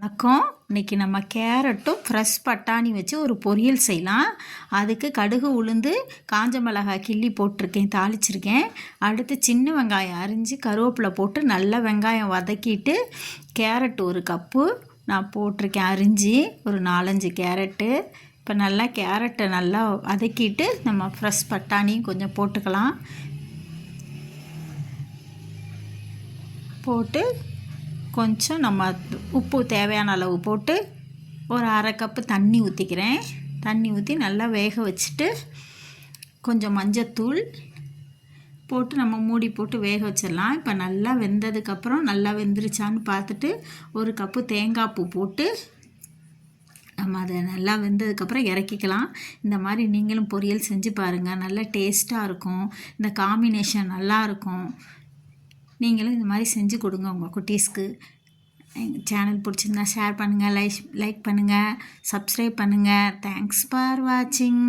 வணக்கம். இன்றைக்கி நம்ம கேரட்டும் ஃப்ரெஷ் பட்டாணி வச்சு ஒரு பொரியல் செய்யலாம். அதுக்கு கடுகு உளுந்து காஞ்ச மிளகாய் கிள்ளி போட்டிருக்கேன், தாளிச்சிருக்கேன். அடுத்து சின்ன வெங்காயம் அரிஞ்சு கருவேப்பிலை போட்டு நல்லா வெங்காயம் வதக்கிட்டு கேரட் ஒரு கப்பு நான் போட்டிருக்கேன் அரிஞ்சு, ஒரு 4-5 கேரட்டு. இப்போ நல்லா கேரட்டை நல்லா வதக்கிட்டு நம்ம ஃப்ரெஷ் பட்டாணியும் கொஞ்சம் போட்டுக்கலாம். போட்டு கொஞ்சம் நம்ம உப்பு தேவையான அளவு போட்டு ஒரு 1/2 கப்பு தண்ணி ஊற்றிக்கிறேன். தண்ணி ஊற்றி நல்லா வேக வச்சுட்டு கொஞ்சம் மஞ்சத்தூள் போட்டு நம்ம மூடி போட்டு வேக வச்சிடலாம். இப்போ நல்லா வெந்ததுக்கப்புறம் நல்லா வெந்துருச்சான்னு பார்த்துட்டு ஒரு கப்பு தேங்காய் பூ போட்டு நம்ம அதை நல்லா வெந்ததுக்கப்புறம் இறக்கிக்கலாம். இந்த மாதிரி நீங்களும் பொரியல் செஞ்சு பாருங்கள், நல்லா டேஸ்ட்டாக இருக்கும். இந்த காம்பினேஷன் நல்லாயிருக்கும். நீங்களும் இந்த மாதிரி செஞ்சு கொடுங்க உங்கள் குட்டீஸ்க்கு. எங்கள் சேனல் பிடிச்சிருந்தா ஷேர் பண்ணுங்கள், லைக் பண்ணுங்கள், சப்ஸ்கிரைப் பண்ணுங்கள். தேங்க்ஸ் ஃபார் வாட்சிங்.